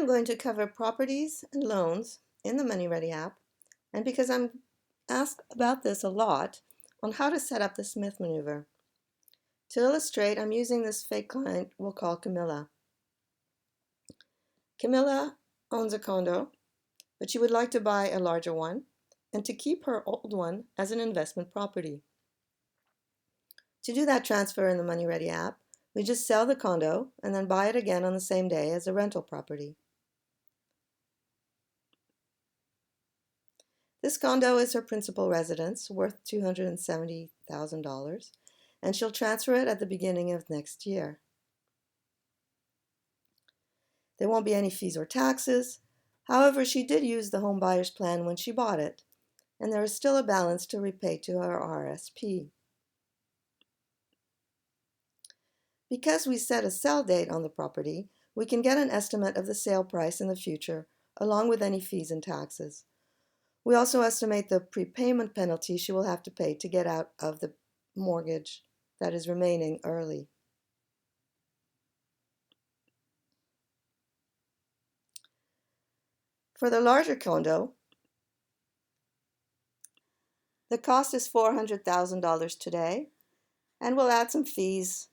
I'm going to cover properties and loans in the Money Ready app, and because I'm asked about this a lot, on how to set up the Smith Maneuver. To illustrate, I'm using this fake client we'll call Camila. Camila owns a condo, but she would like to buy a larger one and to keep her old one as an investment property. To do that transfer in the Money Ready app, we just sell the condo and then buy it again on the same day as a rental property. This condo is her principal residence, worth $270,000, and she'll transfer it at the beginning of next year. There won't be any fees or taxes. However, she did use the home buyer's plan when she bought it, and there is still a balance to repay to her RSP. Because we set a sell date on the property, we can get an estimate of the sale price in the future, along with any fees and taxes. We also estimate the prepayment penalty she will have to pay to get out of the mortgage that is remaining early. For the larger condo, the cost is $400,000 today, and we'll add some fees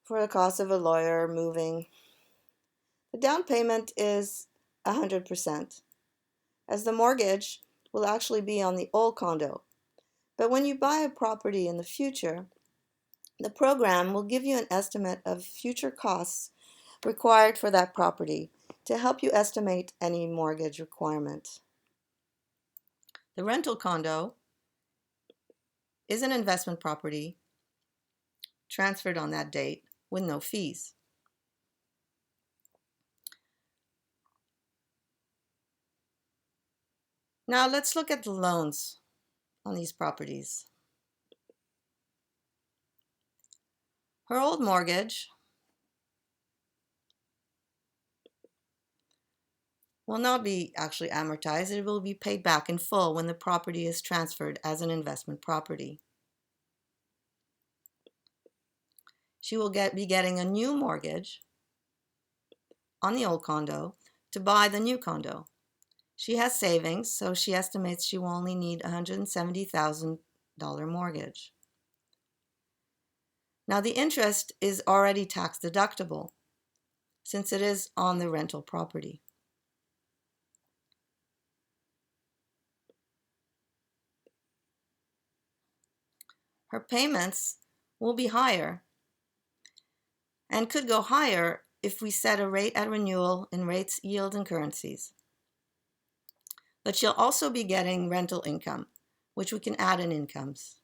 for the cost of a lawyer moving. The down payment is 100%, as the mortgage will actually be on the old condo. But when you buy a property in the future, the program will give you an estimate of future costs required for that property to help you estimate any mortgage requirement. The rental condo is an investment property transferred on that date with no fees. Now let's look at the loans on these properties. Her old mortgage will not be actually amortized. It will be paid back in full when the property is transferred as an investment property. She will be getting a new mortgage on the old condo to buy the new condo. She has savings, so she estimates she will only need a $170,000 mortgage. Now the interest is already tax deductible since it is on the rental property. Her payments will be higher and could go higher if we set a rate at renewal in rates, yields, and currencies. But she'll also be getting rental income, which we can add in incomes.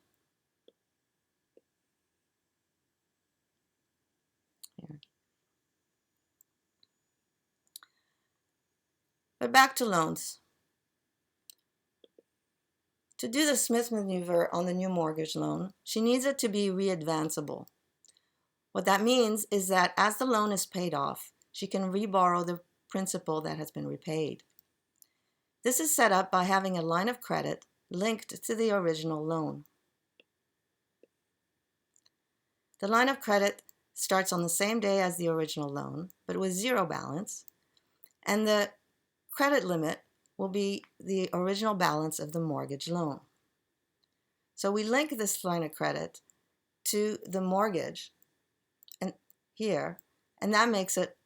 Here. But back to loans. To do the Smith Maneuver on the new mortgage loan, she needs it to be readvanceable. What that means is that as the loan is paid off, she can reborrow the principal that has been repaid. This is set up by having a line of credit linked to the original loan. The line of credit starts on the same day as the original loan, but with zero balance, and the credit limit will be the original balance of the mortgage loan. So we link this line of credit to the mortgage and here, and that makes it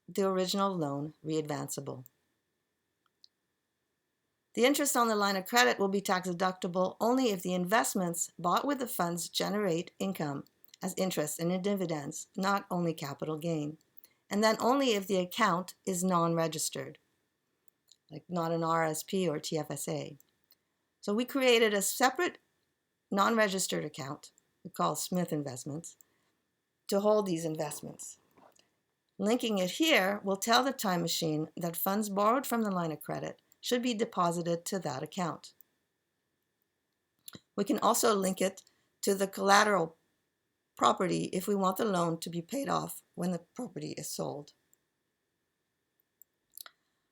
the original loan readvanceable. The interest on the line of credit will be tax deductible only if the investments bought with the funds generate income as interest and dividends, not only capital gain, and then only if the account is non-registered, like not an RSP or TFSA. So we created a separate non-registered account, we call Smith Investments, to hold these investments. Linking it here will tell the time machine that funds borrowed from the line of credit should be deposited to that account. We can also link it to the collateral property if we want the loan to be paid off when the property is sold.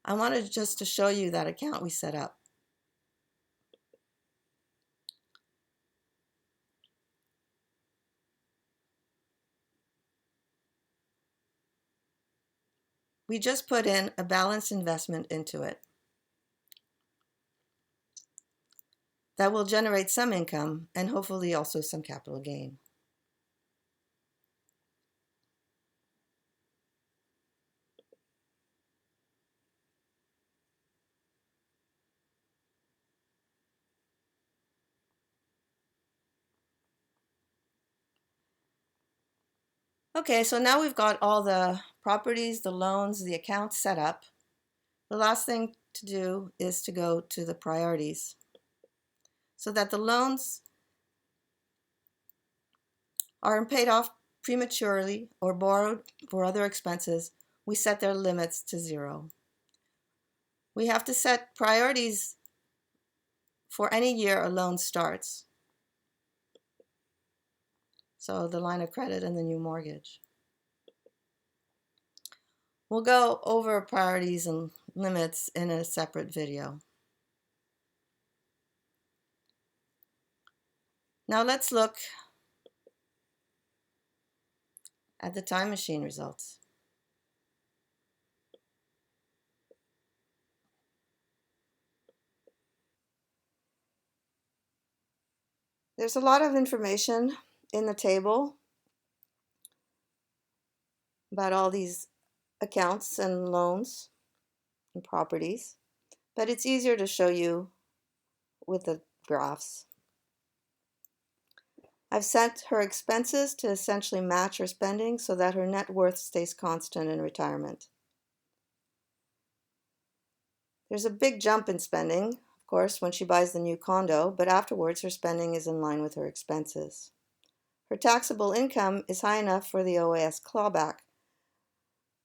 I wanted just to show you that account we set up. We just put in a balanced investment into it that will generate some income and hopefully also some capital gain. Okay, so now we've got all the properties, the loans, the accounts set up. The last thing to do is to go to the priorities so that the loans aren't paid off prematurely or borrowed for other expenses. We set their limits to 0. We have to set priorities for any year a loan starts. So the line of credit and the new mortgage. We'll go over priorities and limits in a separate video. Now let's look at the time machine results. There's a lot of information in the table about all these accounts and loans and properties, but it's easier to show you with the graphs. I've set her expenses to essentially match her spending so that her net worth stays constant in retirement. There's a big jump in spending, of course, when she buys the new condo, but afterwards her spending is in line with her expenses. Her taxable income is high enough for the OAS clawback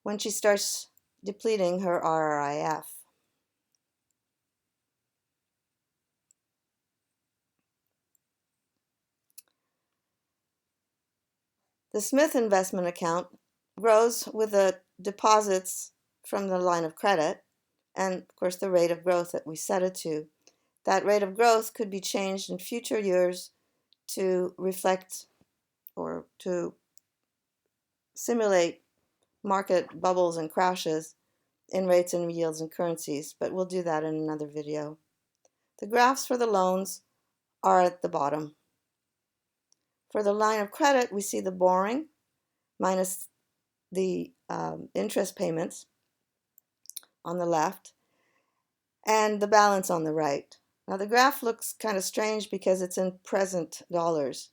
when she starts depleting her RRIF. The Smith investment account grows with the deposits from the line of credit and, of course, the rate of growth that we set it to. That rate of growth could be changed in future years to reflect or to simulate market bubbles and crashes in rates and yields and currencies, but we'll do that in another video. The graphs for the loans are at the bottom. For the line of credit, we see the borrowing minus the interest payments on the left and the balance on the right. Now the graph looks kind of strange because it's in present dollars.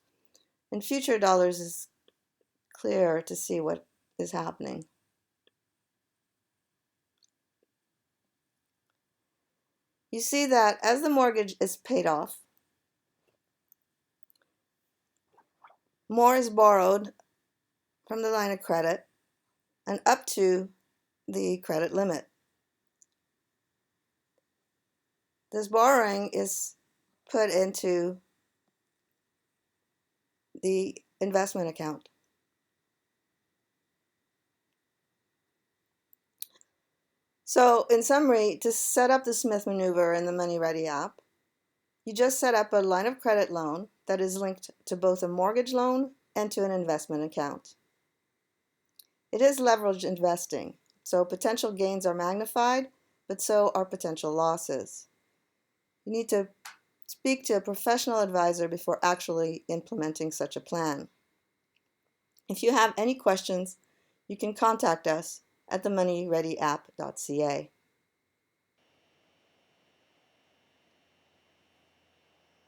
In future dollars is clear to see what is happening. You see that as the mortgage is paid off, more is borrowed from the line of credit and up to the credit limit. This borrowing is put into the investment account. So in summary, to set up the Smith Maneuver in the Money Ready app, you just set up a line of credit loan that is linked to both a mortgage loan and to an investment account. It is leveraged investing, so potential gains are magnified, but so are potential losses. You need to speak to a professional advisor before actually implementing such a plan. If you have any questions, you can contact us at themoneyreadyapp.ca.